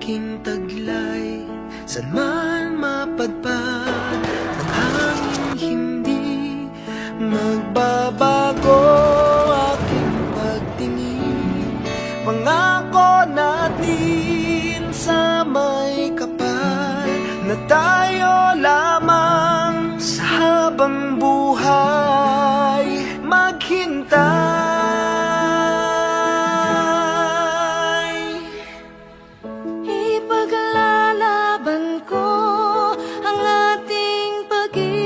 aking taglay, saan man mapadpad ng hangin, hindi magbabago aking pagtingin. Pangako natin sa may kapal na tayo lamang sa habang buhay maghintay. Ipaglalaban ko ang ating pag-ibig.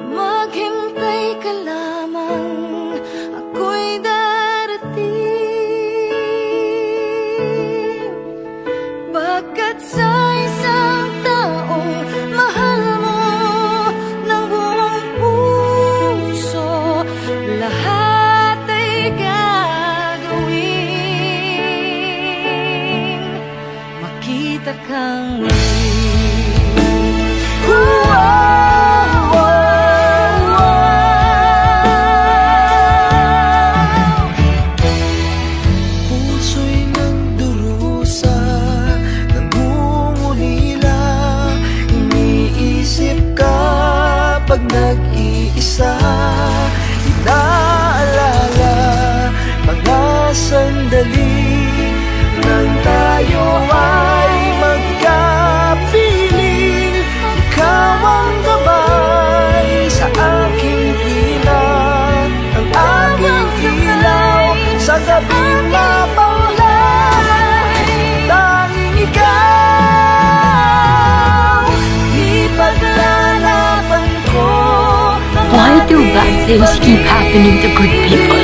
Maghintay ka lamang, ako'y darating. Pagkat sa isang taong mahal mo ng buong puso, lahat ay gagawin. Makita kang muli. Puso'y nagdurusa, nangungulila, iniisip ka pag nag-iisa. Inaalala mga sandali nang tayo ay magkapiling. Ikaw ang gabay sa aking pinan, ang aking ilaw sa gabing mapawalay. Tanging ikaw, ipaglalaban ko. Why do bad things keep happening to good people?